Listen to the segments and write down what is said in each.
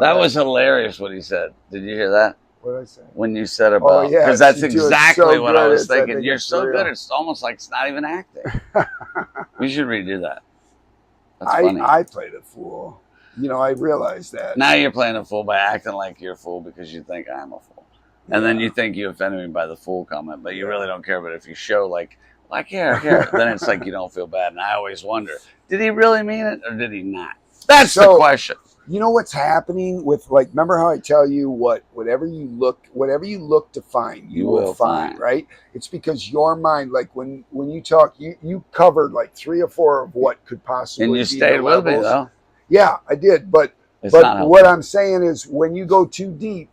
That was hilarious what he said. Did you hear that? What did I say? When you said Oh about, yeah, because that's you do it exactly so what I good, was it's- I thinking. think You're it's so real. good, it's almost like it's not even acting. We should redo that. That's I funny. I played a fool. You know, I realized that. Now you're playing a fool by acting like you're a fool because you think I'm a fool. And then Yeah. you think you offended me by the fool comment, but you Yeah. really don't care. But if you show like I care, then it's like you don't feel bad. And I always wonder, did he really mean it or did he not? That's the So, question. you know what's happening with, like, remember how I tell you whatever you look to find, you will find, right? It's because your mind, like when you talk, you covered like 3 or 4 of what could possibly And you be stayed the with me levels. though. Yeah, I did, but It's but not what helpful. I'm saying is when you go too deep,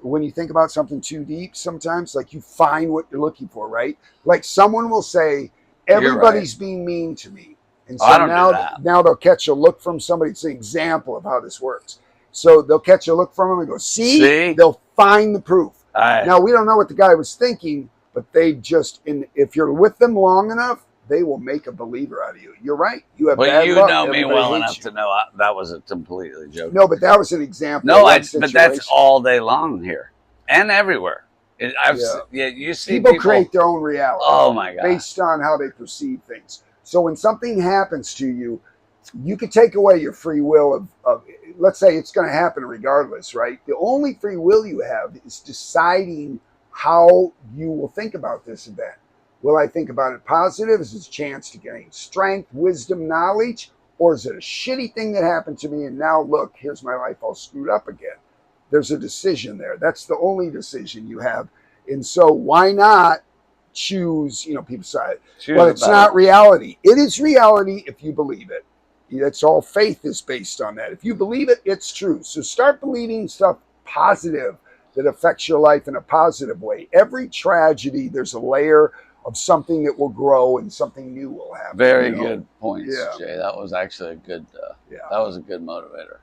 when you think about something too deep, sometimes like you find what you're looking for, right? Like someone will say, You're right. everybody's being mean to me. And Oh, I so don't do now, that. now they'll catch a look from somebody. It's an example of how this works. So they'll catch a look from them and go, see? They'll find the proof. Now, we don't know what the guy was thinking, but they just, if you're with them long enough, they will make a believer out of you. You're right. You have But bad you luck. know me Everybody well hates enough you. to know that was a completely joke. No, but that was an example. No, of one but situation. that's all day long here and everywhere. You see people create their own reality. Oh my god! Based on how they perceive things. So when something happens to you, you could take away your free will of let's say it's going to happen regardless, right? The only free will you have is deciding how you will think about this event. Will I think about it positive? Is it a chance to gain strength, wisdom, knowledge? Or is it a shitty thing that happened to me and now look, here's my life all screwed up again? There's a decision there. That's the only decision you have. And so why not choose, people say, well, it's not reality. It is reality if you believe it. That's all faith is based on that. If you believe it, it's true. So start believing stuff positive that affects your life in a positive way. Every tragedy, there's a layer of something that will grow and something new will happen. Very good points, Jay. That was actually a good. That was a good motivator.